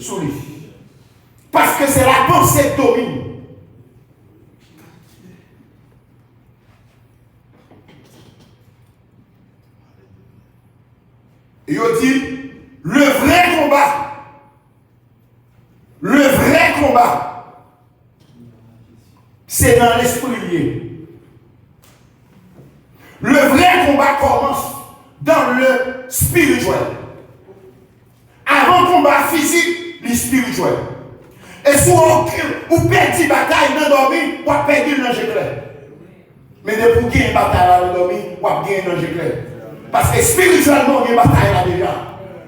sous lui. Parce que c'est la pensée qui domine. Et il dit, le vrai combat, c'est dans l'esprit. Le vrai combat commence dans le spirituel. Avant le combat physique, le spirituel. Et si vous perdez la bataille dans l'endormi, vous perdez le danger clair. Mais de pour gagner une bataille dans l'endormi, vous gagnez le danger clair. Parce que spirituellement, il y a une bataille là déjà.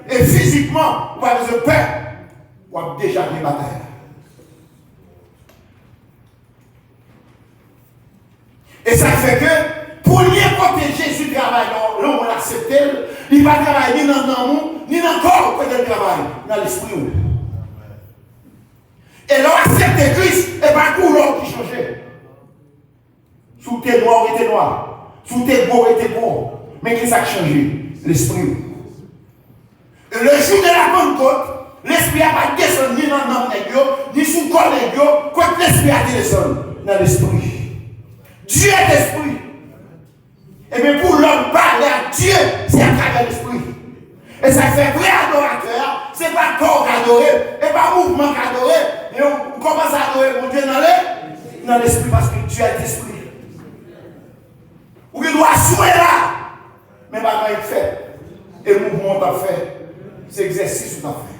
Et physiquement, vous avez besoin de peur. Vous avez déjà gagné une bataille là. Et ça fait que, pour n'importe Jésus travaille dans l'homme, on l'accepte, il ne va travailler ni dans l'amour, ni dans le corps, quand il travaille, dans l'esprit. Et l'on accepte Christ, et pas tout l'homme qui changeait. Sous tes noirs était noir, sous tes beaux était beau. Mais qu'est-ce qui a changé? L'esprit. Et le jour de la Pentecôte, l'esprit n'a pas descendu ni dans l'âme, ni sous le corps, quand l'esprit a descendu dans l'esprit. Dieu est l'esprit. Et bien pour l'homme parler à Dieu, c'est à travers l'esprit. Et ça fait vrai adorateur, c'est pas corps adorer, et pas mouvement adorer. Et on commence à adorer mon Dieu dans l'esprit parce que Dieu est l'esprit. Ou il doit jouer là. Mais maintenant il fait. Et le mouvement t'a fait. C'est exercice t'a fait.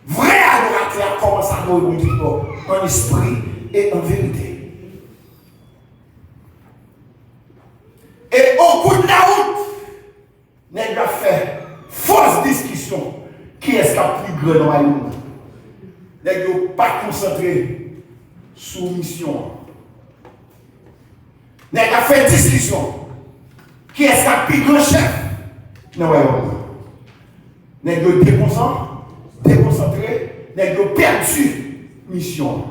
Vrai adorateur commence à adorer mon Dieu en esprit et en vérité. Et au bout de la route, nous avons fait fausse discussion. Qui est-ce qui a plus grand dans la route? Nous n'avons pas concentré sur mission. Nous avons fait discussion. Qui est-ce qui a plus grand chef? Non, nous avons déconcentré, nous avons perdu mission.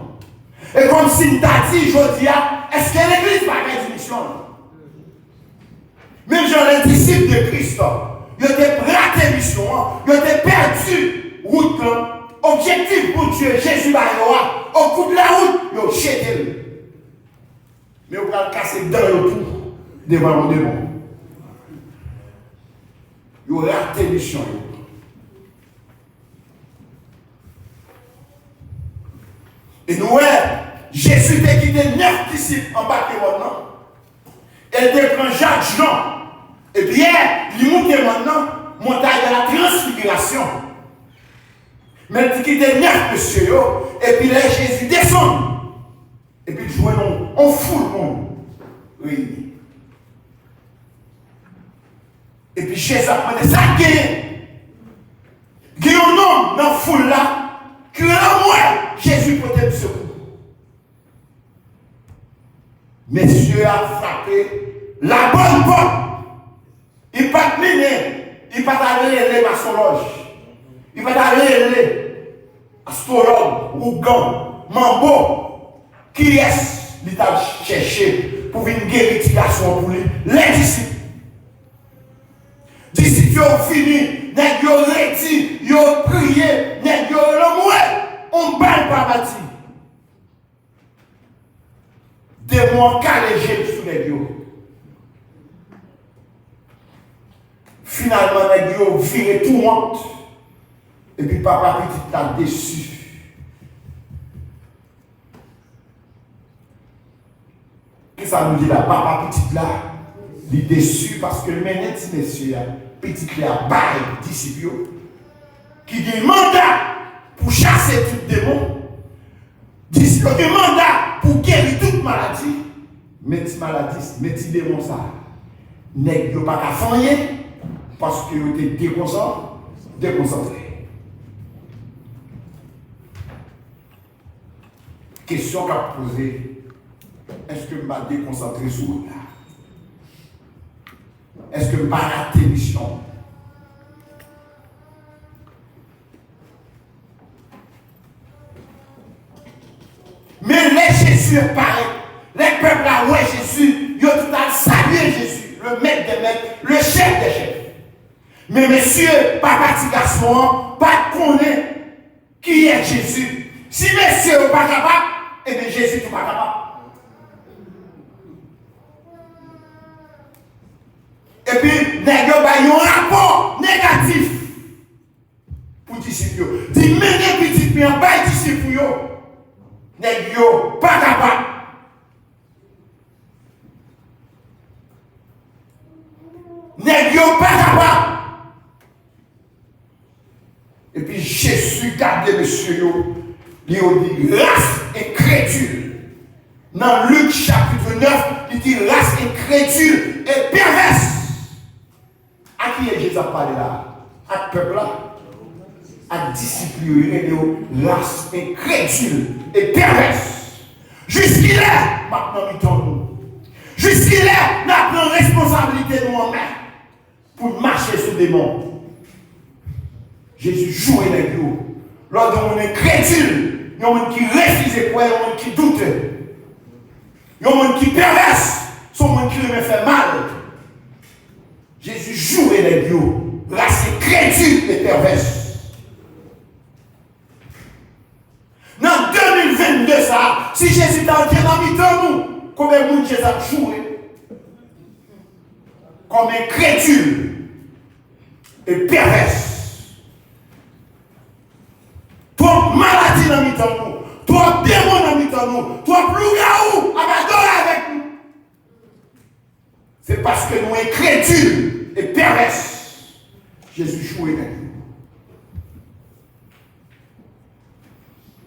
Et comme si nous avons dit, je dis, est-ce que l'église n'a pas de mission? Même genre les disciples de Christ, ils ont raté mission, ils ont perdu route, objectif pour Dieu, Jésus va au coup de la route, ils ont jeté. Mais on va le casser dans le tout devant le démon. Ils ont raté mission. Et nous, Jésus a quitté 9 disciples en bas de maintenant. Elle te prend Jacques Jean. Et Pierre, il monte maintenant, montagne de la transfiguration. Mais il quitte 9 monsieur, et puis là, Jésus descend. Et puis il joue en foule monde. Oui. Et puis Jésus a pris ça, il y a un homme dans la foule là, qui est là, moi, Jésus peut être secours. Monsieur a frappé la bonne porte. Il ne peut pas mener, il ne peut pas aller les maçonloges, il ne peut pas aller astrologue, Ougan, Mambo, qui est-ce qu'il a cherché pour une guérison pour lui? Les disciples. Disciples ont fini, ils ont réti, ils ont prié, ils ont le on ne parle pas bâti. Démon calégé sous les dieux. Finalement, les ont viré tout le monde. Et puis papa petit t'a déçu. Qu'est-ce que ça nous dit là? Papa petit là, il est déçu parce que le ménette, monsieur, petit là, bail, disciple, qui a un mandat pour chasser tout démon. Disciple a un mandat pour guérir toute maladie. Mais cette maladie, mais ce démon ça, n'est pas qu'à faire. Parce que vous êtes déconcentré. Question qu'a posée, est-ce que je vais déconcentrer sur vous là? Est-ce que je vais rater mission? Mais les Jésus paraît, les peuples là, ouais Jésus, ils ont tout à saluer Jésus, le maître des maîtres, le chef des chefs. Mais monsieur, pas parti garçon, pas avec Jésus. Si monsieur n'est pas capable, eh bien Jésus n'est pas capable. Et puis, il y a un rapport négatif pour les disciples. Dis, mais les petits gens, pas les disciples, ils ne sont pas capables. Ils ne sont pas capables. Et puis, Jésus garde monsieur, il dit race incrédule. Dans Luc chapitre 9, il dit race incrédule et perverse. À qui est Jésus parlé là? À ce peuple là? À discipliner de race incrédule et perverse. Jusqu'il-là, maintenant, nous. Jusqu'il-là, nous avons responsabilité de nous-mêmes pour marcher sur des monts. Jésus joue avec nous. Lorsqu'on est crédule, il y a des gens qui refusent quoi, il y a des gens qui doutent. Il y a des gens qui perversent, il y a des gens qui me fait mal. Jésus joue avec nous. Race crédule et perverse. Dans 2022, ça, si Jésus t'a dit dans nous, combien de monde Jésus a joué? Comme un crédule et perverse. Toi, maladie dans nous, toi, démon dans nous, toi, loup-garou, abandonné avec nous. C'est parce que nous sommes crédules et perverses. Jésus joue avec nous.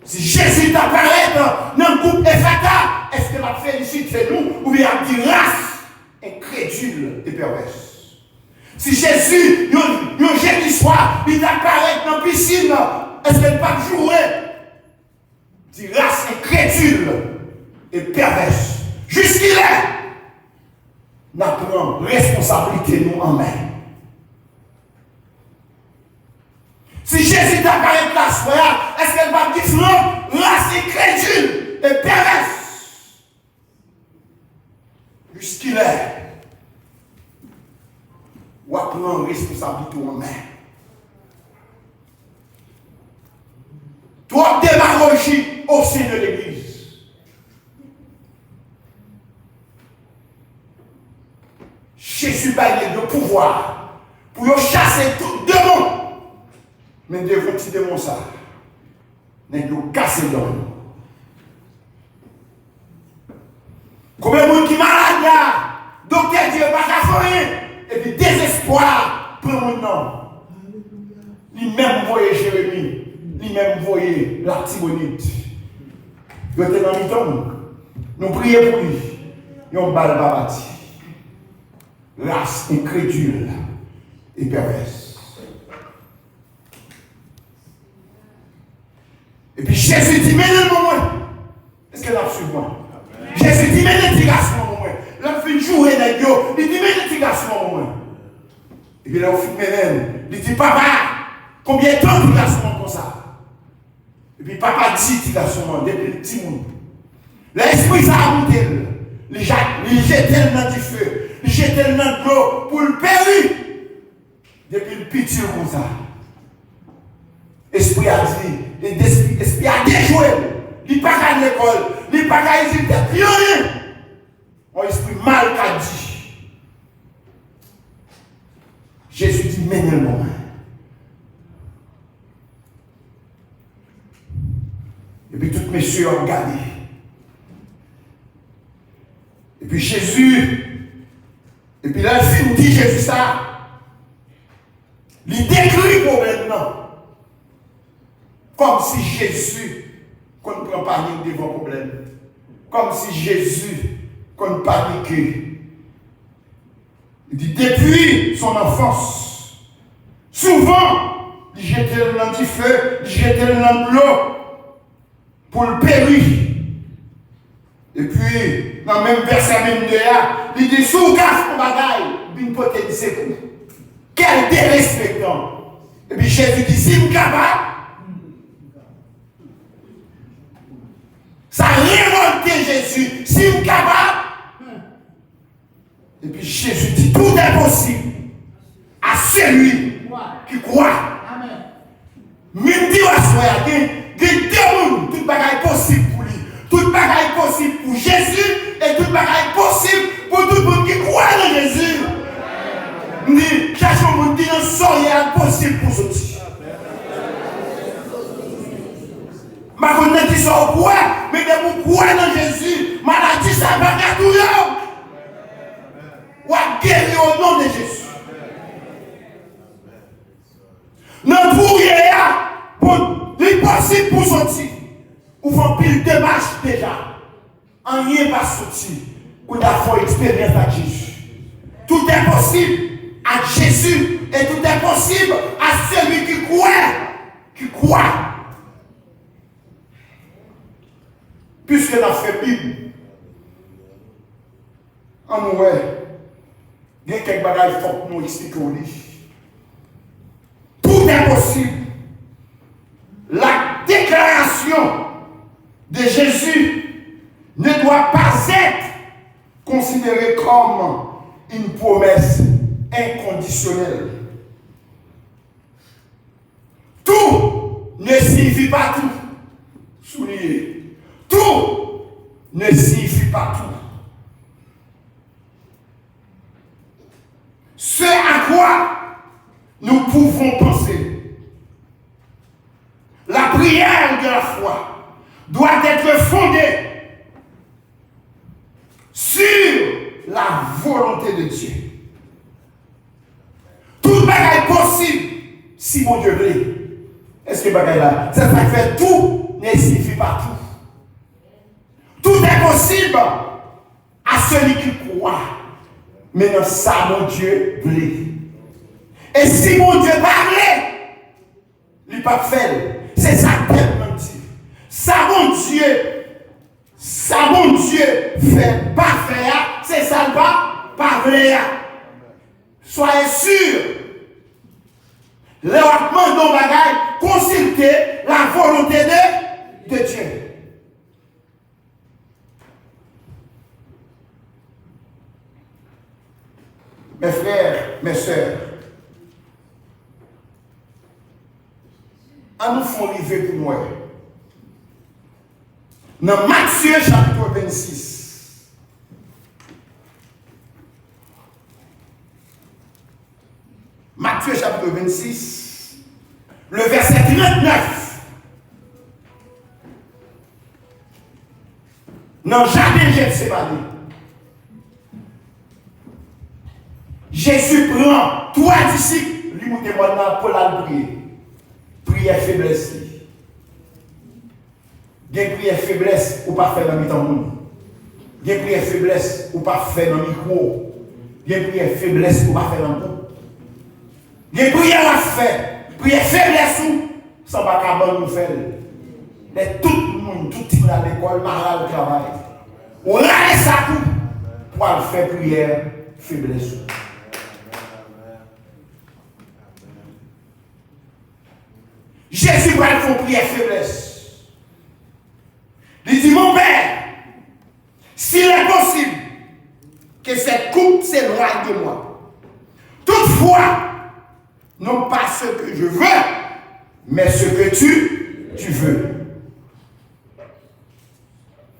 Si Jésus t'apparaît dans le groupe Ephata, est-ce que la félicite c'est nous ou bien il dit race incrédule et perverse? Si Jésus, un jeudi soir, il t'apparaît dans la piscine, est-ce qu'elle va jouer? Il dit race incrédule et perverse. Jusqu'il-là, nous prenons responsabilité nous en main. Si Jésus t'apparaît la soirée, est-ce qu'elle va dire non, race incrédule et perverse? Jusqu'il est, on prend responsabilité en main. Toi, démagogie au sein de l'Église. Jésus a le pouvoir pour chasser tout démon. Mais devant petit démon ça, nous casser l'homme. Combien de gens qui sont malades là, docteur dit pas qu'à faire, et puis désespoir pour mon nom. Lui-même voyait Jérémie, lui-même voyait l'Artibonite. Il était dans le temps, nous prions pour lui, nous avons balle babati. Race incrédule et perverse. Et puis Jésus dit, mais non, est-ce que là, suivez moi? Jésus dit, mais les garçons, moi. Là, il fait jouer avec eux. Il dit, mais les garçons, moi. Et puis là, il fait, il dit, papa, combien de temps les garçons comme ça? Et puis papa dit, les garçons, depuis le petit monde. L'esprit, ça a monté. Il jette dans du feu. Il jette dans de l'eau pour le périr. Depuis le petit comme ça. Esprit a dit, l'esprit a déjoué. Il n'est pas qu'à l'école, il n'est pas qu'à ici, il n'est rien. Mon esprit mal qu'a dit. Jésus dit, menez le moment. Et puis tous messieurs ont regardé. Et puis Jésus, et puis là, il dit Jésus ça, il décrit pour maintenant. Comme si Jésus, qu'on ne prend pas devant le problème. Comme si Jésus, qu'on ne panique. Il dit, depuis son enfance, souvent, il jetait le feu, il jetait dans l'eau pour le périr. Et puis, dans le même verset, même de là, il dit, sous gaffe pour bagaille, il peut te dire c'est tout. Quel dérespectant. Et puis Jésus dit, si vous êtes capable, ça a révolté Jésus. Si vous êtes capable, et puis Jésus dit, tout est possible à celui qui croit. Même dit à soi, il y a non soyez impossible pour sortir. Ma connaître qui sont au point, mais de vous croire dans Jésus, maladie ça va faire tout. Ou à guérir au nom de Jésus. Notre prière, pour l'impossible pour sortir. Ou font pile de marche déjà. En rien pas sortir. Pour avoir expérience avec Jésus. Tout est possible à Jésus et tout est possible à celui qui croit. Qui croit. Puisque dans la Bible, en nous, il y a quelques bagages qu'il faut que nous expliquions. Tout est possible. La déclaration de Jésus ne doit pas être considérée comme une promesse inconditionnelle. Tout ne signifie pas tout. Soulignez. Tout ne signifie pas tout. Ce à quoi nous pouvons penser, la prière de la foi doit être fondée sur la volonté de Dieu. Tout bagage possible si mon Dieu veut. Est-ce que bagage là, ça fait tout ne signifie pas tout. Tout est possible à celui qui croit. Mais dans ça, mon Dieu veut. Et si mon Dieu parlait, il n'est pas fait. C'est ça tellement dit. Ça, mon Dieu fait pas faire, c'est ça pas vrai. Soyez sûrs. Le demande nos bagages, consultez la volonté de Dieu. Mes frères, mes sœurs, à nous font arriver pour moi. Dans Matthieu chapitre 26. Matthieu chapitre 26, le verset 39. Dans le jardin de Gethsémani, Jésus prend trois disciples, lui monte pour la prier. Prière faiblesse. Il y a prière faiblesse ou pas faire dans le temps. Il y a prière faiblesse ou pas faire dans le micro. Il y a prière faiblesse ou pas faire dans le temps. Il y a prière à faire. Prière faiblesse ou sans pas qu'à nous faire. Tout le monde, tout le monde à l'école, malade au travail. On a ça tout pour faire prière faiblesse. Jésus va faire prière faiblesse. Il dit, mon Père, s'il est possible que cette coupe s'éloigne de moi, toutefois, non pas ce que je veux, mais ce que tu veux.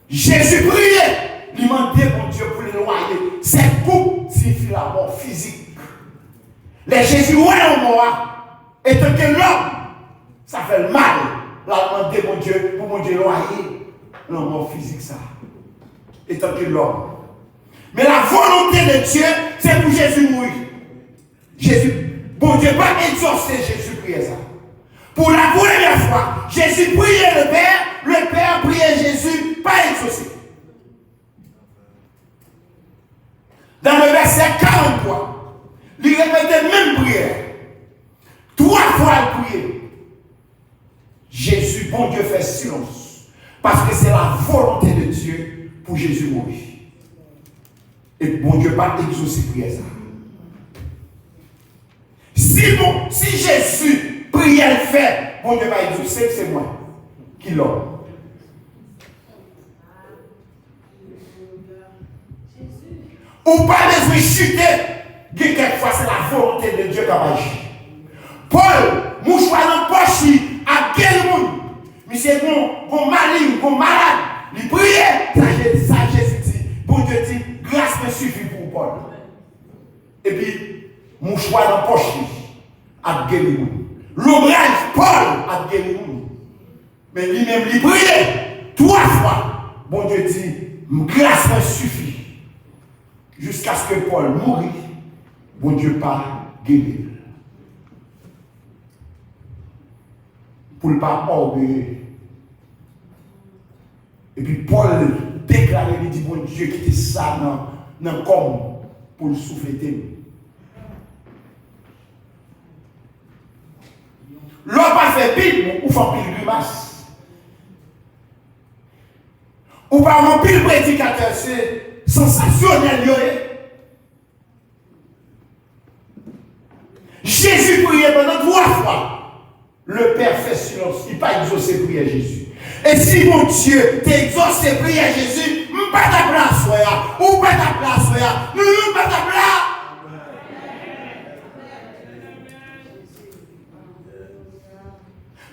Jésus priait, il demandait mon Dieu pour l'éloigner. Cette coupe signifie la mort physique. Les Jésus ouais en moi, étant que l'homme, ça fait le mal. Là, demandé mon Dieu pour mon Dieu éloigner la mort physique, ça. Étant que l'homme. Mais la volonté de Dieu, c'est pour Jésus mourir. Jésus, bon Dieu, pas exaucer Jésus priait ça. Pour la première fois, Jésus priait le Père priait Jésus, pas exaucé. Dans le verset 43, il répétait même prière. 3 fois il priait. Jésus, bon Dieu, fait silence. Parce que c'est la volonté de Dieu pour Jésus mourir. Et bon Dieu pas exaucer prière ça. Si Jésus priait le fait, bon Dieu va exaucer, c'est moi qui l'homme. Ou pas besoin de chuter, quelquefois c'est la volonté de Dieu qui va agir. Paul, mouchoir dans la poche, à quel monde? Mais c'est bon maligne, bon malade. Il priait, ça Jésus dit. Bon Dieu dit, grâce me suffit pour Paul. Et puis, mouchoir dans la poche. guéri. L'ombrage Paul a guéri. Mais lui-même, il priait 3 fois. Bon Dieu dit, grâce me suffit. Jusqu'à ce que Paul mourût, bon Dieu pas guéri. Pour ne pas orgueilleux. Et puis Paul déclare, il dit, bon Dieu, quitte ça dans le corps pour le souffler. L'homme pas fait pile, ou fait pile grimace. Ou pas un pile prédicateur, c'est sensationnel. Jésus priait pendant 3 fois. Le Père fait silence, il n'a pas exaucé prière Jésus. Et si mon Dieu t'exauce prière Jésus, je ne pas ta place, ou pas ta place, nous ne pas ta place.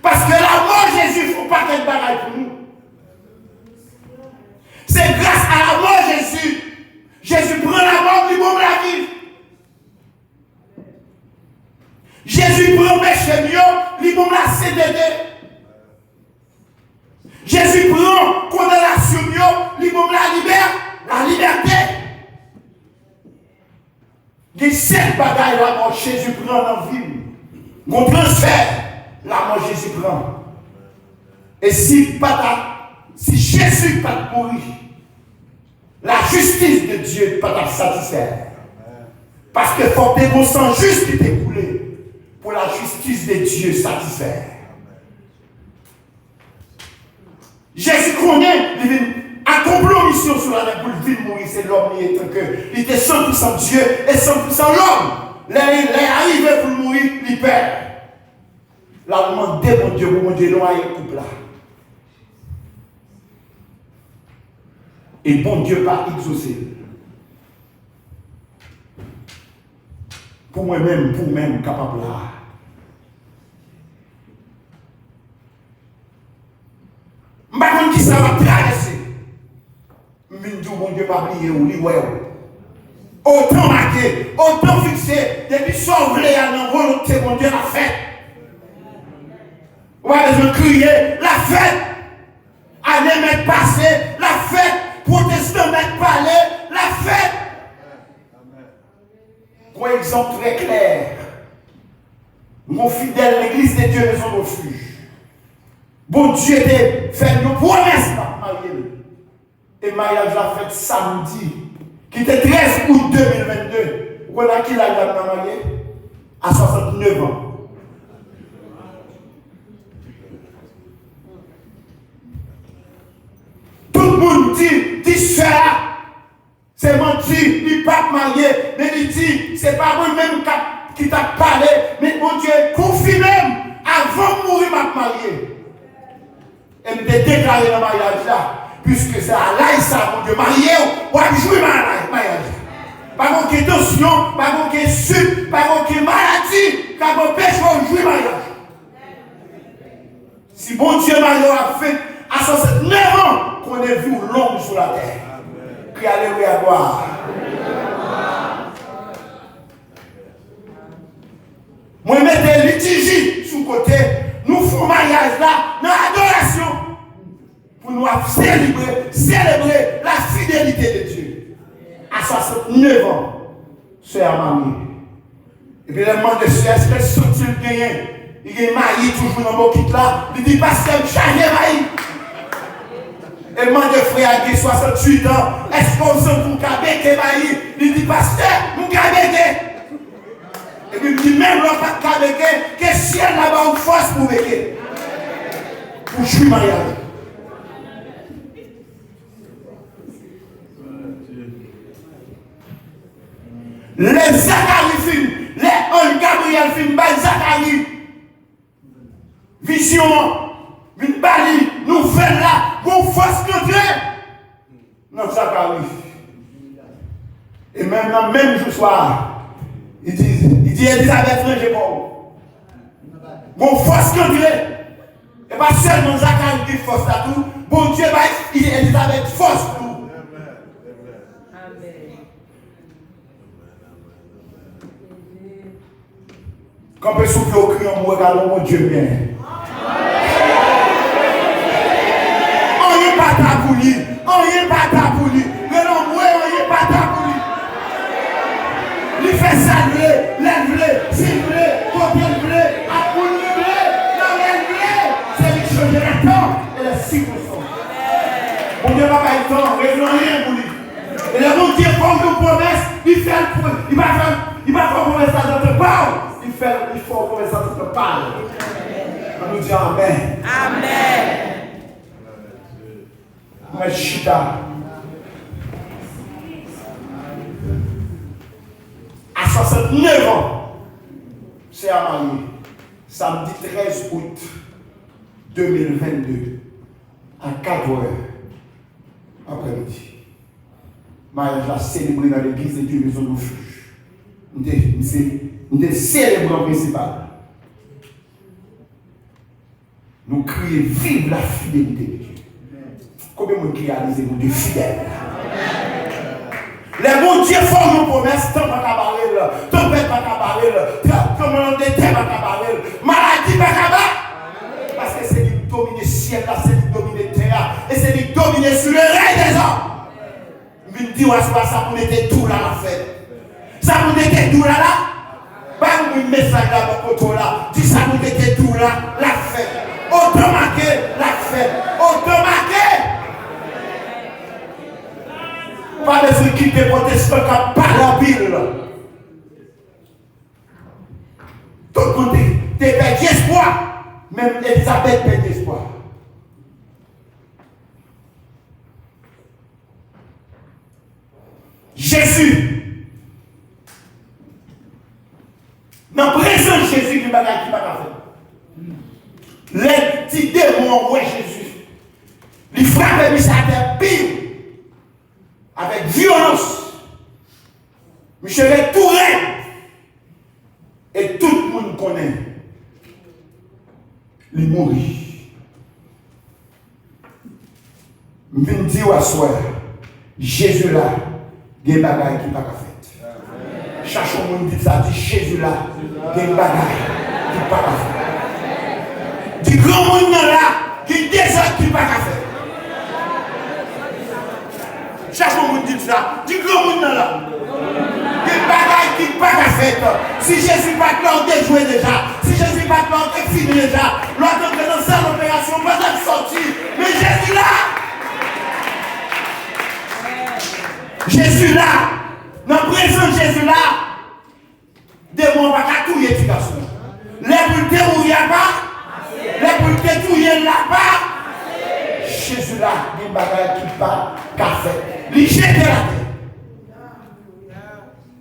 Parce que la mort Jésus, il ne faut pas qu'elle bagaille pour nous. C'est grâce à la mort Jésus. Jésus prend la mort du bon la vie. Jésus prend péché mieux, lui bon la CDD. Jésus prend condamnation mieux, lui bon la liberté. Les 7 bagailles la mort Jésus prend dans la vie. Mon transfert, la mort Jésus prend. Et si Jésus n'a pas mouru, la justice de Dieu ne peut pas satisfaire. Parce que faut que mon sang juste qui t'est coulé pour la justice de Dieu satisfaire. Jésus connaît, il a accompli une mission sur la terre pour le vivre mourir, c'est l'homme qui est que il était 100% Dieu et 100% l'homme. Il est arrivé pour mourir, il perd. La demande de mon Dieu, pour mon Dieu, l'on a un couple là. Et bon Dieu pas exaucé. Pour moi-même, capable là. Je ne sais pas qui ça va traverser. Je me dis, bon Dieu, pas oublier ou li. Autant marqué, autant fixé, depuis sauver à la volonté, mon Dieu, la fête. Ouais, je criais, la fête. Année m'être passée, la fête. Protestant m'être parlé, la fête. Pour exemple très clair, mon fidèle, l'église de Dieu, maison refuge. Bon Dieu était fait une promesse à marier. Et mariage a fait samedi, qui était 13 août 2022. Vous connaissez qui l'a marié? À 69 ans. Tout le monde dit ça, c'est menti, il n'est pas marié, mais il dit, c'est pas moi-même qui t'a parlé, mais mon Dieu, confirme avant de mourir, m'a marié. Et me déclaré dans le mariage là, puisque c'est à l'aïssa, mon Dieu, marié, ou à jouer mariage. Pas qu'on ait tension, pas qu'on ait sucre, pas qu'on ait maladie, car on pêche pour jouer mariage. Si bon Dieu marié a fait à 69 ans qu'on ait vu l'homme sur la terre. Crie alléluia, gloire. Moi, je mets des litiges sur le côté. Nous faisons mariage là, dans l'adoration. Pour nous célébrer la fidélité de Dieu. À 69 ans, sœur mamie. Et puis, le demande de sœur, est-ce qu'elle sont-ils gagnés? Il est marié toujours dans mon kit là. Il dit, pasteur, changez marié. Et demande de frère qui a 68 ans, est-ce qu'on se pour cabéquer marié? Il dit, pasteur, nous cabéquer. Et puis il dit, même l'on pas cabéquer, que ciel là-bas une force pour béquer. Pour jouer mariage. Les Zacharie films, les Anne Gabriel films, Zacharie. Vision, une balie, nouvelle là, pour force contre non, Zacharie. Et maintenant, même jour soir, il dit Elisabeth, non, j'ai pas. Bon, force contre et pas seulement Zacharie qui force à tout, bon Dieu, il dit Elisabeth, force tout. Quand on peut souffler au cri, on regarde mon Dieu bien. On n'y est pas tabouli. On n'y est pas tabouli. Mais non, moi, on n'y est pas tabouli. Il fait ça, l'enlever, s'il voulait, quand il voulait, à pour l'enlever, non, l'enlever, c'est lui changer le temps et les circonstances. Mon Dieu va pas être temps, il n'a rien pour lui. Et le bon Dieu forme une promesse, il fait le point, il va faire une promesse à notre part. Il faut une promesse à notre part. On nous dit Amen. Amen. Mais chita. À 69 ans, c'est à marier. Samedi 13 août 2022, à 4 heures après-midi. Mariage a célébré dans l'église de Dieu Maison de Refuge. Nous avons célébré en principal. Nous crions vive la fidélité de Dieu. Combien de monde qui réalise nous de fidèles? Les bons dieux font nos promesses, tant pas cabaret, tempête pas cabaret, commandant d'été pas cabaret, maladie pas cabaret. Parce que c'est lui qui domine le ciel, c'est lui qui domine la terre, et c'est lui qui domine sur le règne des hommes. Je me dis, ça pour être tout là la fête. Ça pour être tout là. Pas un message là pour côté là. Dis ça pour être tout là la fête. Automatique la fête. Automatique. Pas de ceux qui te protestent pas la pile. Tout le monde te perd espoir. Même Elisabeth perd espoir. Jésus. Dans la présence de Jésus, il n'y a pas de faire. Les petits démons, ouais, Jésus. Il frappe et ça a pire. Avec violence. Monsieur est tout rêve. Et tout le monde connaît. Il mourit. Je viens dire à soir, Jésus là, il y a des bagailles qui ne sont pas faites. Chaque monde dit ça, dit Jésus là, il y a des bagailles qui ne sont pas faites. Du grand monde là, qui des autres qui ne sont pas faites. Chaque monde dit ça, du grand monde là, des bagailles qui ne sont pas faites. Si Jésus pas là, on est joué déjà. Si Jésus pas là, on est fini déjà. L'autre est dans cette opération, pas de sortir. Mais Jésus là, Jésus là, dans la présence de Jésus là, démons pas qu'à tout y est garçon. Les pour dérouiller pas, les pour détruire là-bas. Jésus là, il y a des bagages qui pas qu'à faire. Il jette la terre.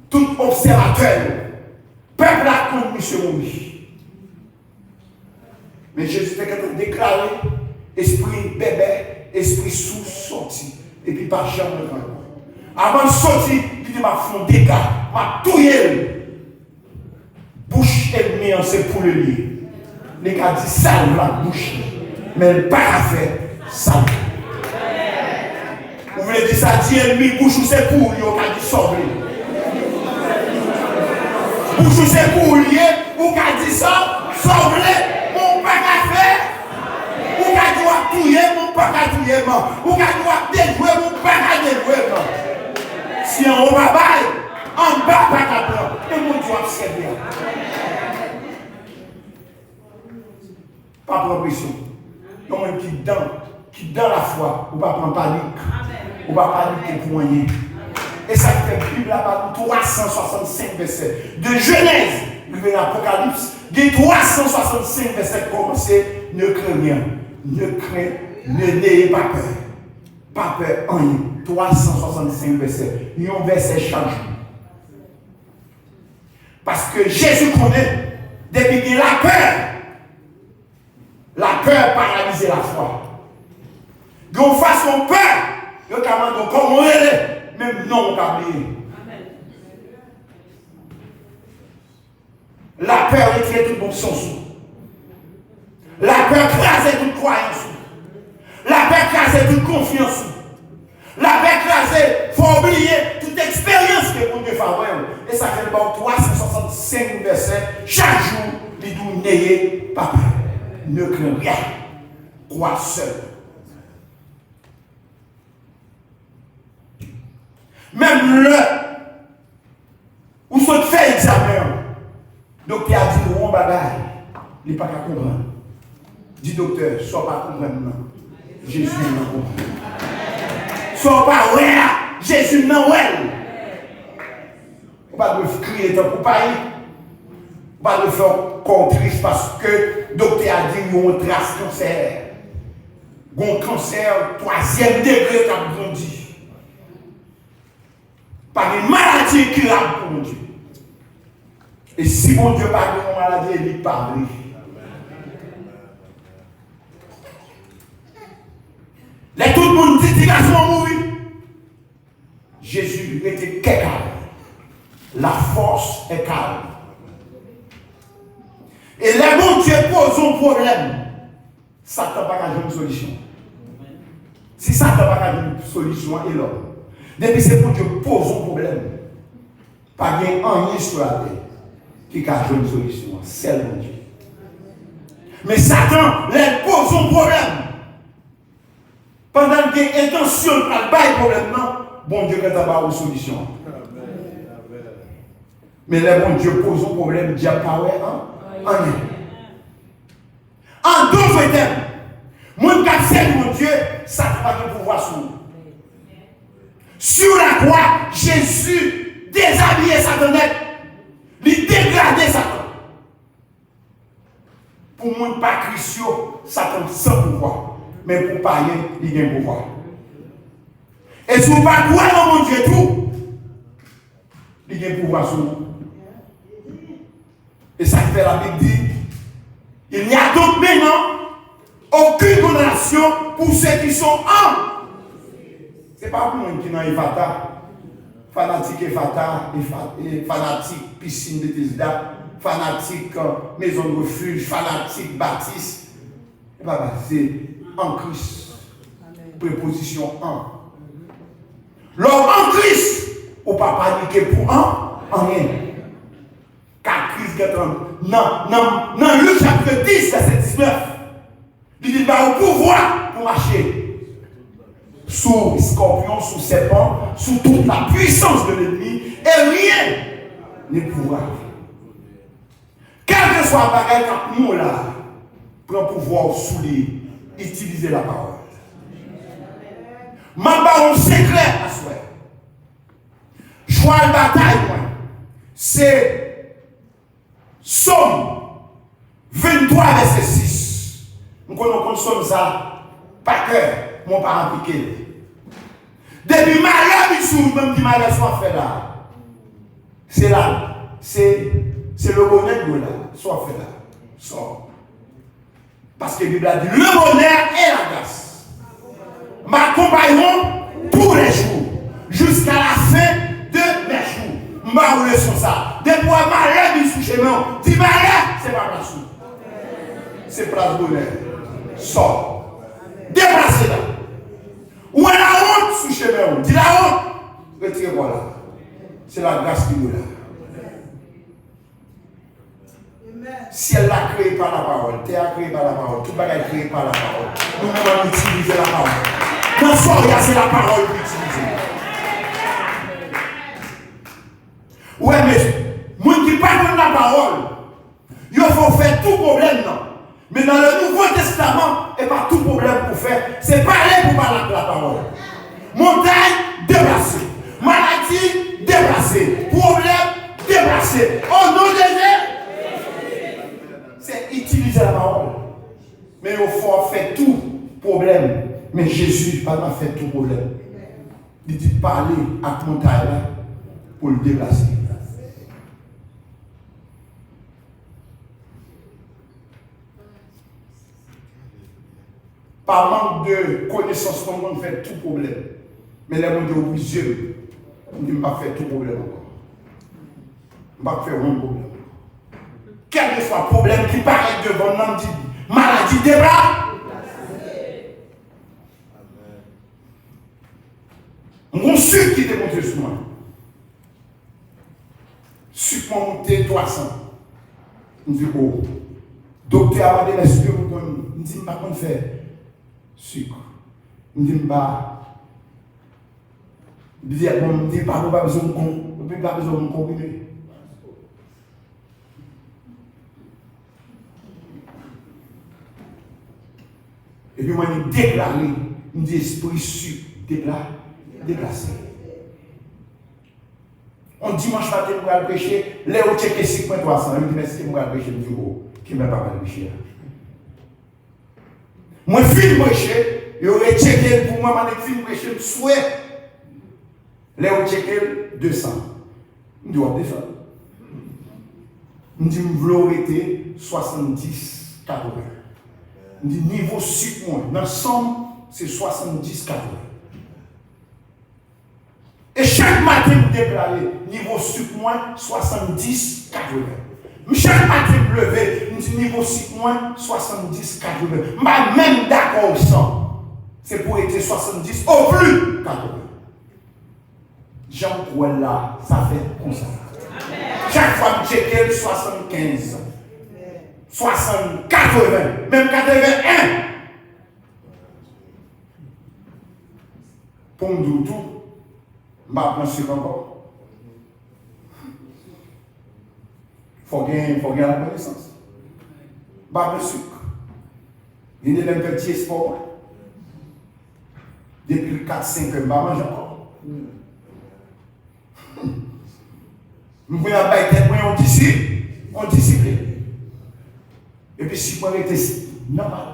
Tout observateur, peuple a connu ce monde. Mais Jésus fait qu'à déclarer, esprit bébé, esprit sous sorti, et puis pas jamais de grand. Avant de sortir, il dit m'a fait un dégât, m'a touillé. Bouche ennemie, c'est pour le lier. Les gars disent salve la bouche, mais pas à faire salve. Vous voulez dire ça, dit ennemi, bouche ou c'est pour lui, on a dit sauver. Bouche ou c'est pour lui, ou a dit ça, sauver, mon pas à faire. Ou a dit touiller, mon pas à touiller, ou a dit déjouer, mon pas à déjouer. Si on va bailler, en bas, pas qu'à prendre, et mon Dieu va servir. Pas progression. Il y a un qui dans la foi, ou pas prendre panique, ou pas paniquer pour rien. Et ça fait la Bible là-bas, 365 versets. De Genèse, il y a l'Apocalypse, il y a 365 versets commencés. Ne crains rien, n'ayez pas peur. Pas peur, rien. 365 versets. Il y a un verset chaque jour. Parce que Jésus connaît, depuis qu'il a la peur paralyse la foi. Donc, façon peur, il y a comme on est, même non, on va oublier. La peur retire toute bon sens. La peur crase toute croyance. La peur crase toute confiance. La peur crase, il faut oublier toute expérience que mon Dieu fait. Et ça fait bon 365 versets chaque jour il dit n'ayez pas peur, ne crains rien, crois seul. Même le où sont fait examen, docteur a dit non bagaille, il n'est pas qu'à comprendre. Dit docteur, sois pas comprendre non. Jésus non comprend. Sois pas ouais, Jésus non ouais. On va pas crier tant pour pas. On va le faire contrice parce que docteur a dit qu'on trace cancer. Bon cancer 3e degré qu'a grandi. Par une maladie incurable pour mon Dieu. Et si mon Dieu parle de une maladie, il n'est pas vrai. Là, tout le monde dit qu'il a mourir. Jésus était calme. La force est calme. Et là, mon Dieu pose un problème. Satan n'a pas une solution. Si Satan n'a pas une solution, il est là. Depuis c'est pour Dieu pose un problème. Pas bien un sur la terre qui a une solution. C'est mon Dieu. Mais Satan, il pose un problème. Pendant qu'il a intention de ne pas de problème, non, bon Dieu n'a pas une solution. Mais là, bon Dieu pose un problème, Dieu n'a pas rien. En d'autres termes, mon capitaine, mon Dieu, ça n'a pas de pouvoir sur nous. Sur la croix, Jésus déshabillait Satan, il dégradait Satan. Pour moi, pas Christ, Satan sans pouvoir. Mais pour parler, il y a un pouvoir. Et si vous ne pas croire dans mon Dieu tout, il y a un pouvoir sur nous. Et ça fait la Bible dit, il n'y a donc maintenant aucune condamnation pour ceux qui sont en. Ce n'est pas pour moi qui est dans Ifata, fanatique Ifata, fanatique piscine de Tisda, fanatique maison de refuge, fanatique baptiste. C'est en Christ. Préposition en. L'homme en Christ, ou pas paniquer pour en rien. Car Christ est dans Luc chapitre 10, verset 19. Il dit au pouvoir pour marcher sous scorpion, sous serpent, sous toute la puissance de l'ennemi, et rien n'est pouvoir. Quel que soit le bagage quand nous là, prend pouvoir sous lui, utiliser la parole. Ma parole secret à souhait. Choix de bataille, c'est Somme 23, verset 6. Nous connaissons ça par cœur, mon parent piqué. Depuis malheur, il même qui malheur soit fait là. C'est là. C'est le bonheur de là. Soit fait là. Soit. Parce que la Bible a dit le bonheur et la grâce m'accompagneront tous les jours jusqu'à la fin de mes jours. Ma leçon ça. Depuis malheur, il sous chez moi. Dis malheur, c'est pas place. C'est place bonheur. Sors. Déplacez là. Où est la honte sous chez moi? Dis la honte. Retirez-moi là. C'est la grâce qui nous là. Si elle l'a créé par la parole, terre a créé par la parole, tout le monde est créé par la parole. Nous allons utiliser la parole. Dans ce soir, c'est la parole pour utiliser. Oui, mais moi qui parle de la parole, il faut faire tout problème. Non. Mais dans le Nouveau Testament, et pas tout problème pour faire, c'est parler pour parler de la parole. Montagne, déplacée. Maladie, déplacée. Problème, déplacé. Au nom de Jésus, c'est utiliser la parole. Mais il faut faire tout problème. Mais Jésus n'a pas fait tout problème. Il dit parler à la montagne pour le déplacer. Par manque de connaissance, on fait tout problème. Mais les gens ont obligé, on ne pas faire tout problème encore. On ne va pas faire un problème. Quel que soit le problème qui paraît devant nous, dit maladie débat. Mon sucre qui était monté sur moi. Sucre monté 300. Je dis, oh, docteur a demandé est-ce que vous connaissez? Je dis, pas qu'on fait sucre. Je dis, bah, je dis, bon, je dis, pas besoin de comprimé. Et puis moi, je déclaré, je dis, esprit sucre, déplacé. On dimanche matin, nous allons prêcher, les autres checker 6.300. Je dis, mais si nous allons prêcher, je dis, oh, qui ne m'a pas prêcher. Moi, je finis prêcher, je vais checker pour moi, je finis prêcher, je souhaite. Les autres checker 200. Je dis, on descend. Je dis, je veux arrêter 70, 80. Je dis, niveau sucre, moi, dans le somme, c'est 70, 80. Et chaque matin, vous déclarez, niveau sucre moins 70, 80. Chaque matin, vous levez, vous dites niveau sucre moins 70, 80. Mais même d'accord au 100, c'est pour être 70 au plus 80. Jean Paul là, ça fait comme ça. Chaque fois, vous checkez 75, 60, 80, même 81. Pour nous tout. Je ne vais pas sucre encore. Il faut gagner la connaissance. Je ne vais pas sucre. Il y a des petits espoirs. Depuis 4-5 ans, je ne vais pas manger encore. Je vais pas tête, on discipline. Et puis si moi j'étais normal,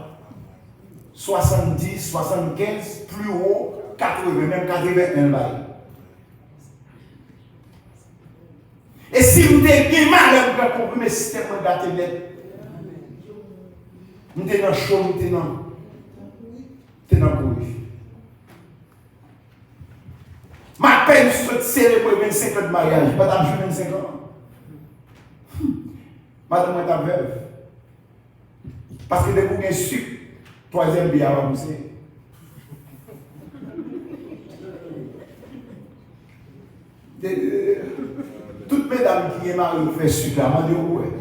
70, 75, plus haut, 80, même 81 balles. Et si vous avez mal, vous avez compris le système de la télé. Vous êtes dans le chaud, vous êtes dans le bruit. Ma peine, je célébrer 25 ans de mariage. Madame, je 25 ans. Madame, est veuve. Parce que dès que vous avez sucre, troisième billet va pousser. Toutes mesdames qui sont mariées font sucre, là, je dis ouais.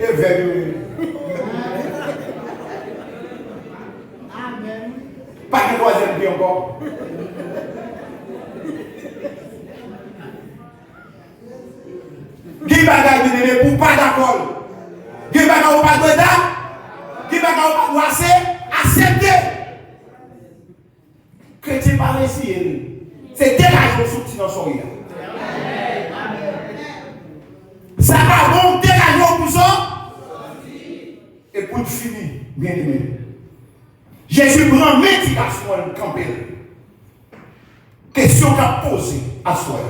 Et vers pas de troisième billet encore. Qui bagaille de pour pas d'accord. Qui bagaille ou pas de date. Qui bagaille ou pas de accepter. Chrétien par ici, c'est dégager au soutien dans son rire. Ça va bon, dégager au bousson. Et pour finir, bien aimé, Jésus prend médication à camper. Question qu'a posée à soi.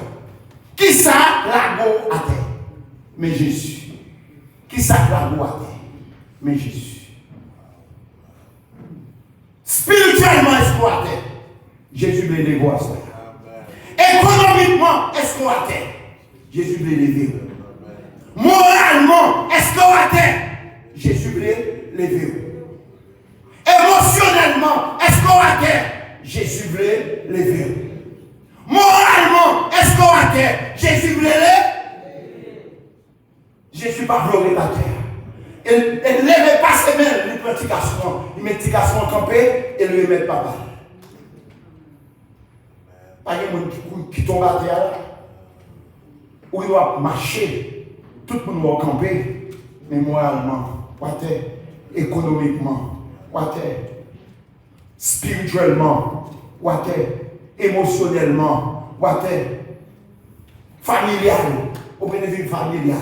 Qui ça la go à terre? Mais Jésus. Qui ça la go à terre? Mais Jésus. Spirituellement exploité. Jésus veut les voir. Économiquement exploité. Jésus veut les vivre. Moralement exploité. Jésus veut les vivre. Émotionnellement exploité. Jésus veut les vivre. Moralement exploité. Jésus veut les. Jésus pas glorifier la terre. Elle ne lève pas ses mains, une prédication. Une médication campée et le remet papa. Pas de monde qui tombe à terre, où il doit marcher, tout le monde doit camper, mais moralement, économiquement, spirituellement, émotionnellement, familial, au bénéfice familial,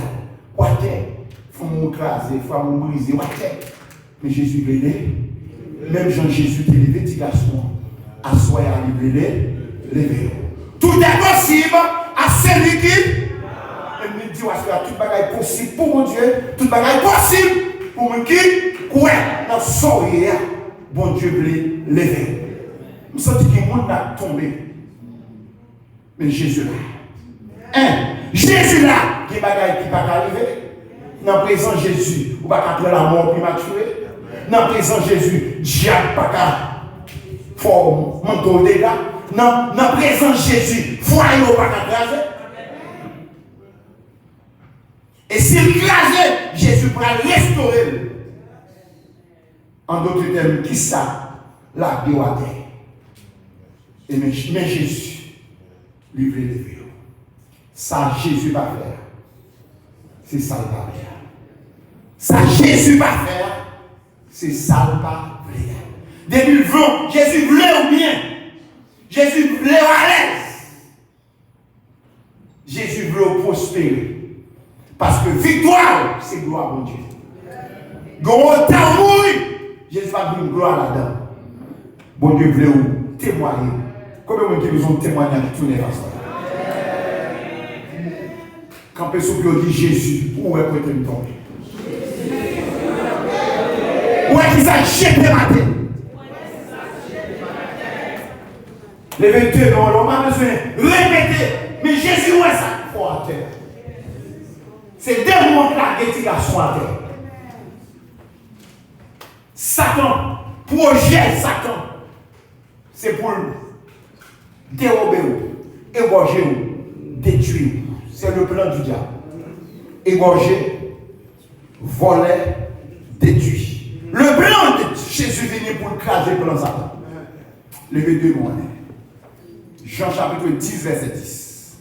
faut m'écraser, faut me briser, mais Jésus veut même Jean-Jésus te levé, dit garçon, à soi à lever. Tout est possible à celui qui. Et me dit, tout est possible pour mon Dieu, tout est possible pour mon qui. Quoi, dans son rire, bon Dieu veut lever. Je sens que le monde a tombé. Mais Jésus là. Jésus là, qui ne peut pas arriver. Dans le présent Jésus, vous ne pouvez pas appeler la mort prématurée. Dans le présent Jésus, diable pas faire manteau de dégâts. dans la présence de Jésus, foyer ou pas craser. Et s'il crase, Jésus pourra restaurer. En d'autres termes, qui ça? La gloire. Et mais Jésus, lui veut lever. Ça, Jésus va faire. C'est ça le va faire. Ça, Jésus va faire. C'est ça le va faire. Depuis le vent, Jésus voulait au bien. Jésus voulait à l'aise. Jésus voulait prospérer. Parce que victoire, c'est gloire, mon Dieu. Quand on t'a mouru, Jésus va donner une gloire là-dedans. Bon Dieu voulait vous témoigner. Combien de gens qui ont témoigné à tout les ensemble? Quand personne dit Jésus, où est que tu me tombes? Où est qu'il s'est jeté ma tête? Les 22 non, on n'a pas besoin de répéter. Mais Jésus, où est ça? Il faut à terre. C'est des moments là que tu as à terre. Satan, projet Satan, c'est pour dérober, égorger, détruire. C'est le plan du diable. Égorger, voler, détruire. Le plan de Jésus venu pour craser le plan de Satan. Levez deux mots. Jean chapitre 10, verset 10.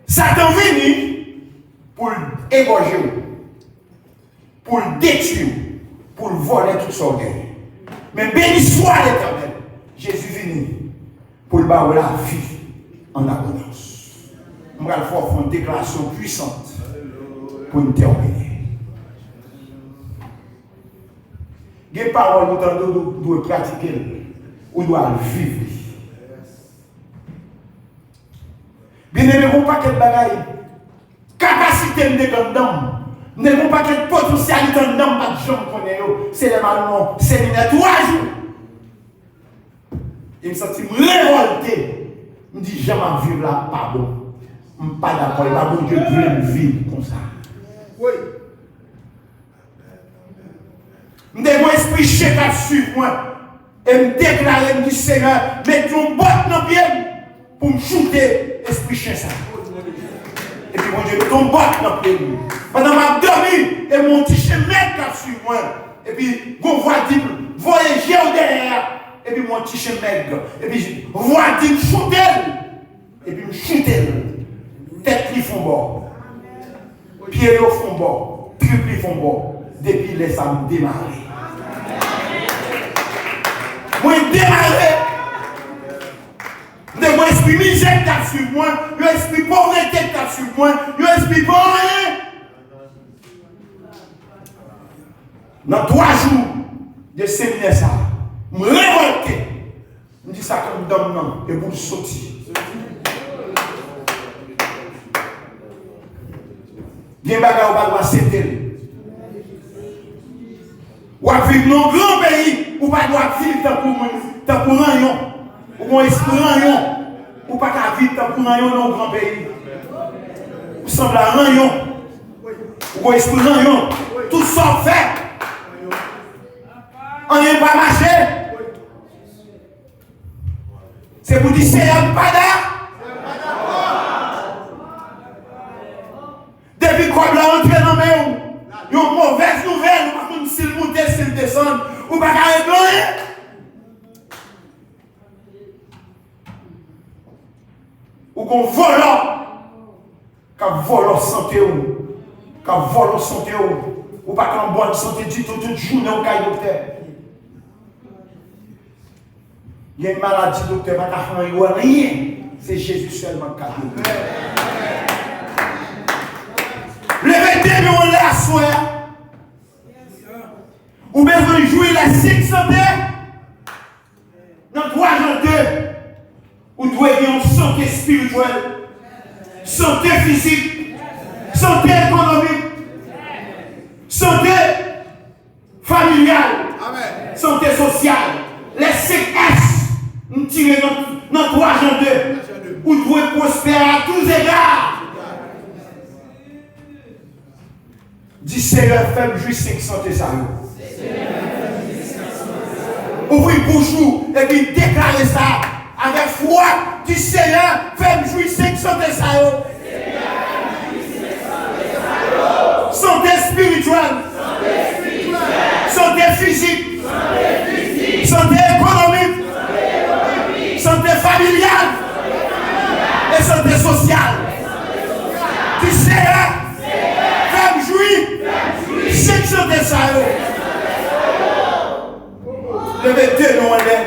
Satan venu pour égorger, pour détruire, pour voler tout son orgueil. Mais béni soit l'Éternel. Jésus venu pour le barrer la vie en abondance. On va faire une déclaration puissante pour nous terminer. Les paroles nous doivent pratiquer ou doivent vivre. Bien aimé, on pas quel bagaille, capacité de dedans, ne vont pas quelle potentialité dedans, pas de gens qu'on c'est les malons, c'est les 3 jours. Il me sentit révolté. Je me dis, j'aime vivre là, pas bon. Je ne suis pas d'accord, pas bon Dieu veut me vivre comme ça. Oui. Je me dis, mon esprit chèque à suivre moi. Et me déclarer, me dire, Seigneur, mets ton botte dans le pied pour me shooter l'esprit chien ça. Et puis mon Dieu, ton botte dans le pied. Pendant ma dormi, et mon petit chien mec à suivre moi. Et puis, vous voyez, voyager au derrière. Et puis mon petit chien maigre. Et puis, voici me shooter. Et puis me shooter. Tête qui font bord. Pieds au fond bord. Triple qui font bord. Depuis les âmes démarrer. Moi démarrer. De mon esprit misère qui a sur moi. Mon esprit pauvreté qui a sur moi. Mon esprit bon rien. Dans 3 jours de séminaire ça. Je me révolte. Je dis ça comme dame et pour sortir. Bien bagarre ou pas doit s'éteindre. Ou à vivre dans un grand pays, ou pas doit vivre tant pour rien. Ou qu'on esprit rien. Ou pas qu'à vivre tant pour rien dans un grand pays. Ou semble à rien. Ou qu'on esprit rien. Tout ça fait. On n'est pas marché. C'est pour dire c'est un pada. Depuis qu'on l'a entré dans le monde, il y a une mauvaise nouvelle, ou pas s'il monte, s'il descend, ou pas qu'à régler. Ou qu'on vole, qu'on vole santé, qu'on vole santé, ou pas qu'en bonne santé du tout, toute journée au cas docteur. Il y a une maladie, docteur, pas qu'à rien. C'est Jésus seulement qui a dit. Levez-vous, mais on l'a soin. Ou bien vous jouez la 6 santé. Dans 3 jours 2, vous devez avoir une santé spirituelle, santé physique, santé économique, santé familiale, amen. Santé sociale. Les CS, nous tirons dans 3 jours 2, vous devez prospérer à tous égards. Dis Seigneur, faible juste 5 santé ça. Ouvrez bouche et puis déclarez ça avec foi du Seigneur, fais-moi jouir 500 de ça. Santé spirituelle, santé physique, santé économique, santé familiale et santé sociale. Du Seigneur, fais-moi jouir 500 de ça. Levez deux noms en l'air.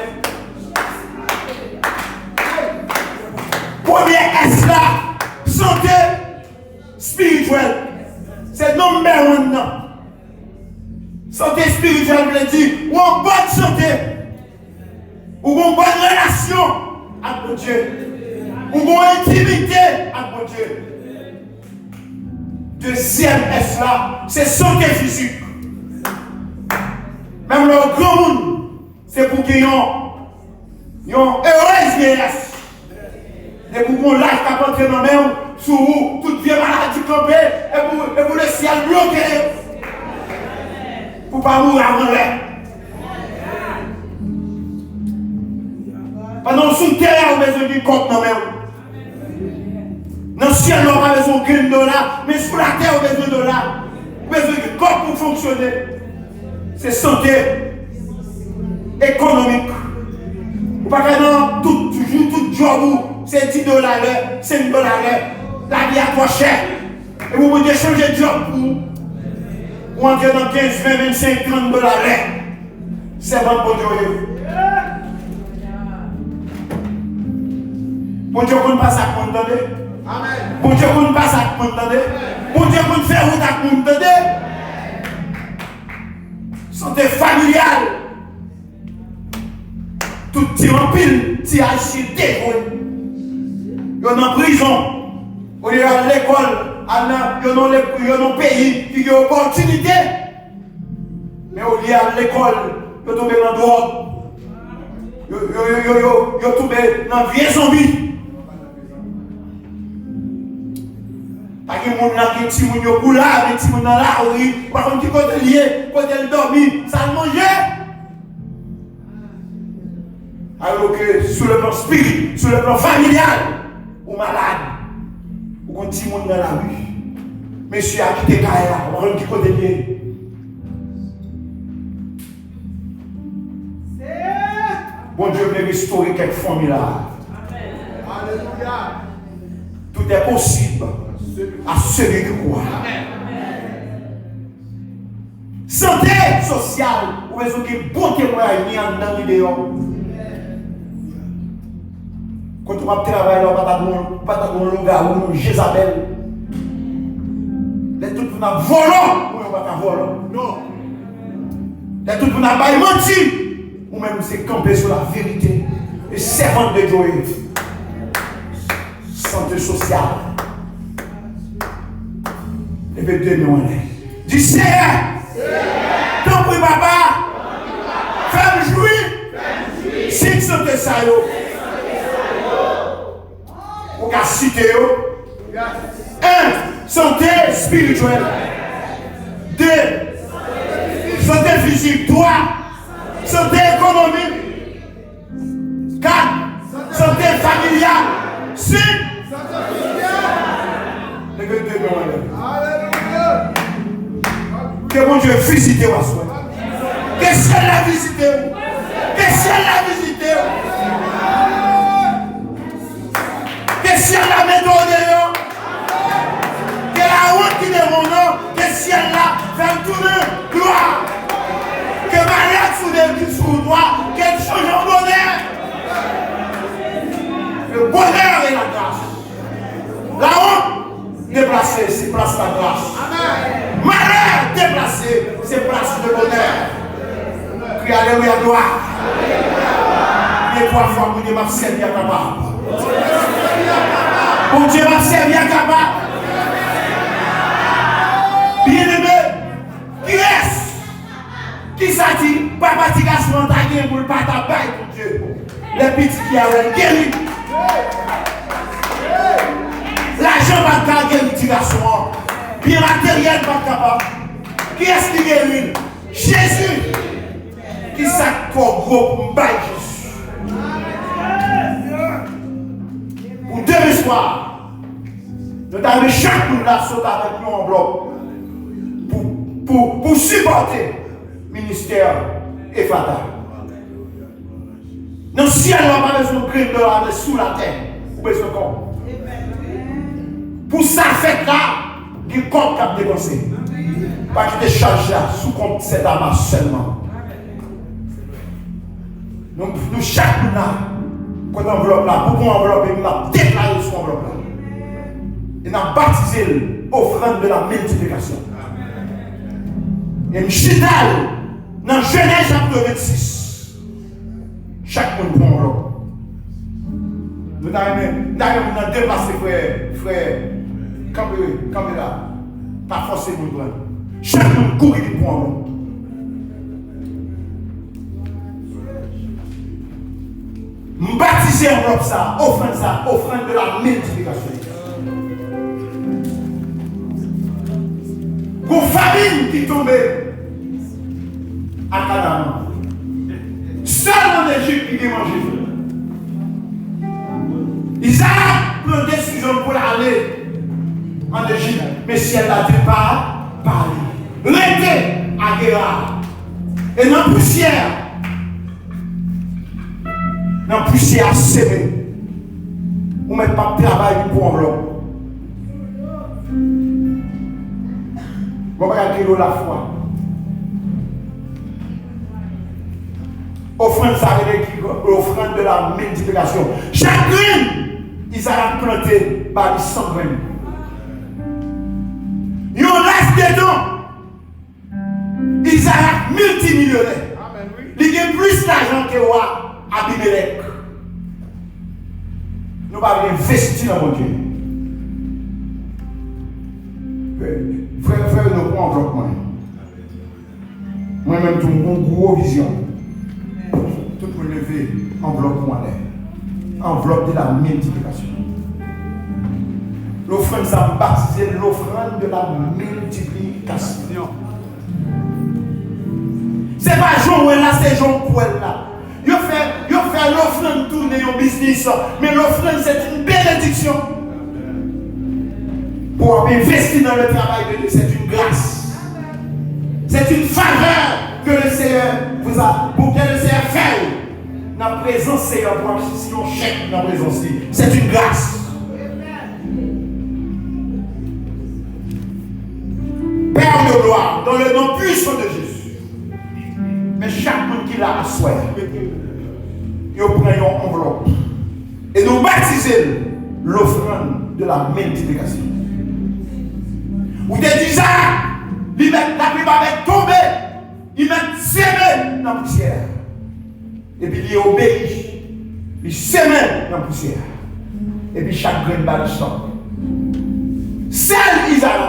Premier S là, santé spirituelle. C'est number one non. Santé spirituelle veut dire ou en bonne santé, ou en bonne relation avec mon Dieu, ou en intimité avec mon Dieu. Deuxième S là, c'est santé physique. Même le grand monde, c'est pour qu'ils aient une heureuse vieillesse. Et pour qu'on lâche qu'à porter dans la main, sous vous, toute vieille maladie campée, et pour le ciel bloqué. Pour ne pas mourir avant l'air. Pendant sous terre, on a besoin d'une coque dans la main. Dans le ciel, on a besoin de $1, mais sous la terre, on a besoin de $. On a besoin d'une coque pour fonctionner. C'est santé économique. Ou pas que non, toujours tout job, c'est $10, $5, la vie à trop cher. Et vous pouvez changer de job pour entrer dans 15, 20, 25, $30. C'est bon pour Dieu. Pour Dieu qu'on passe à compte d'année. Pour Dieu qu'on passe à compte d'année. Pour Dieu qu'on fait route à compte d'année. Santé familiale. Tout petit en pile, petit haïtien dévoué. Ils sont en prison. Ils sont à l'école. Ils sont dans le pays qui ont opportunité. Mais au lieu à l'école, ils sont tombés dans la drogue. Ils sont tombés dans le vieux zombie. Parce que les gens qui sont là, qui sont dans la rue, par contre, qui sont liés, quand ils dorment, ça mange. Alors que sur le plan spirituel, sur le plan familial, ou malade, ou quand petit monde dans la rue, monsieur a quitté Kaya, on va qui côté lié. Bon Dieu veut restaurer quelques familles là. Alléluia. Tout est possible à celui qui croit. Santé sociale, ou est-ce que bon témoignage dans l'idéal? Quand tu vas travailler là, pas de loup-garou, Jézabel. Les tout pour nous voler, ou on va pas voler. Non. Les tout pour nous mentir, ou même c'est camper sur la vérité. Et servante de Dieu. Santé sociale. Et bien, deux noms. Dis Seigneur. Tant pis, papa. Fais-moi jouir. Si santé ça. Pour qu'à citer, 1. Santé spirituelle. 2. Santé physique. 3. Santé économique. 4. Santé familiale. 5. Que mon Dieu visite ou assoit. Que ciel l'a visité. Que ciel l'a visité. Que ciel l'a méthode. Que la honte qui est mon nom. Que ciel l'a fait tourner gloire. Que malade sous toi. Qu'elle change en bonheur. Le bonheur et la grâce. La honte déplacée, c'est place la grâce. Malheur déplacé, c'est place de bonheur. Crie Alléluia, gloire. Et 3 fois, mon Dieu m'a servi à capable. Mon Dieu m'a servi à capable. Bien-aimé, qui est-ce qui s'a dit, papa, tu as ce montagne pour le patabaye, mon Dieu. Les petits qui avaient guéri. L'argent va te gagner l'utilisation. Bien matériel pas capable. Qui est-ce qui guérit? Jésus. Qui s'est trop gros pour me bailler Jésus. soir, nous avons chaque monde là sauté avec nous en bloc pour supporter le ministère Ephata. Dans le ciel, on n'a pas besoin de graines de la sous la terre. Vous besoin de corps. Pour ça, fait là, il y a un corps qui a dépensé. Pas que tu charges là, sous compte cette âme seulement. Donc, nous, chaque monde là, quand on enveloppe là, pour qu'on enveloppe, nous avons déclaré sur l'enveloppe là. Et nous avons baptisé l'offrande de la multiplication. Et nous dans Genèse chapitre 26, chaque monde prend l'enveloppe. Nous avons déplacé frère, comme là, pas forcément nous prendre. Chaque monde court et prend l'enveloppe. Baptiser enveloppe ça, offrande de la multiplication. Une famille qui tombait à Canaan. Seul en Égypte qui a mangé. Isaac prend une décision pour aller en Égypte. Mais si elle n'a pas parlé, restez à Guérard. Et dans la poussière sémée. Vous ne mettez pas de travail pour enveloppe. Vous regardez la foi. Offrande, ça veut dire l'offrande de la multiplication. Chaque graine, Isaac a planté par 100 graines. Il reste dedans. Isaac multimillionnaire. Il a plus d'argent que moi, Abimelech. Nous allons investir dans mon Dieu. Frère, nous prenons enveloppe. Moi-même, tout mon gros vision. Tout le lever, enveloppe moi enveloppe de la multiplication. L'offrande, ça baptisé l'offrande de la multiplication. Ce n'est pas Jean là, c'est Jean Pouel là. Il fait l'offrande tourner au business, mais l'offrande c'est une bénédiction. Pour investir dans le travail de Dieu, c'est une grâce. C'est une faveur que le Seigneur vous a, pour que le Seigneur fait. Dans la présence Seigneur, pour si on chèque dans la présence, c'est une grâce. Père de gloire, dans le nom puissant de Jésus. Mais chaque monde qui l'a assoit, il prend une enveloppe et nous baptisons l'offrande de la multiplication. Ou des Isaac, ils mettent la plupart avec tomber, ils mettent s'aimer dans la poussière. Et puis il obéit, il s'aime dans la poussière. Et puis chaque graine bat du sang. Seul Isaac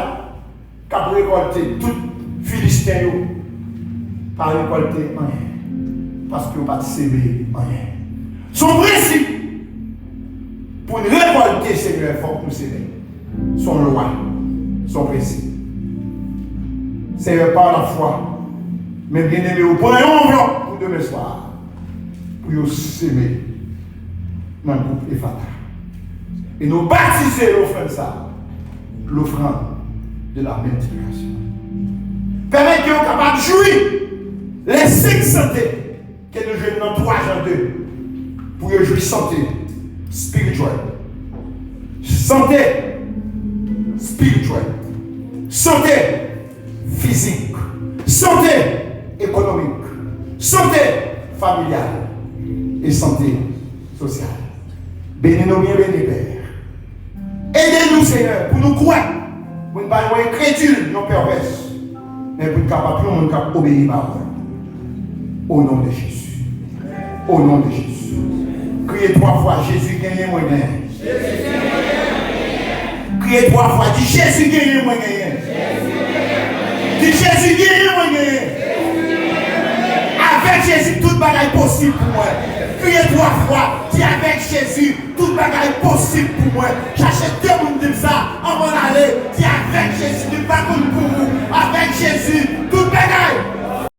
qui a récolté tout Philistin, pas récolté rien. Parce qu'il n'a pas s'aimer rien. Son principe, pour récolter Seigneur, il faut que nous s'aimer. Son loi, son principe. Seigneur, par la foi, mais bien aimé, vous prenez un enveloppe pour demain soir, pour vous s'aimer dans le groupe Ephata. Et nous baptiser l'offrande ça, l'offrande de la multiplication. Permettez que vous capable de jouir les 5 santé que nous jouons dans 3 ans 2 pour jouir santé spirituelle. Santé spirituelle. Santé physique. Santé économique. Santé familiale. Et santé sociale. Bénis-nous bien, bénis Père. Aidez-nous, Seigneur, pour nous croire. Pour ne pas être crédules, non perverses. Mais pour nous capables d'obéir à vous. Au nom de Jésus. Au nom de Jésus. Criez 3 fois, Jésus gagne moi gagne. Criez 3 fois, dis Jésus gagne moi gagne. Dis Jésus gagne moi gagne. Avec Jésus, toute bagaille possible pour moi. Criez 3 fois, dis avec Jésus, toute bagaille possible pour moi. J'achète 2 monde de ça, on va aller. Dis avec Jésus, toute bagaille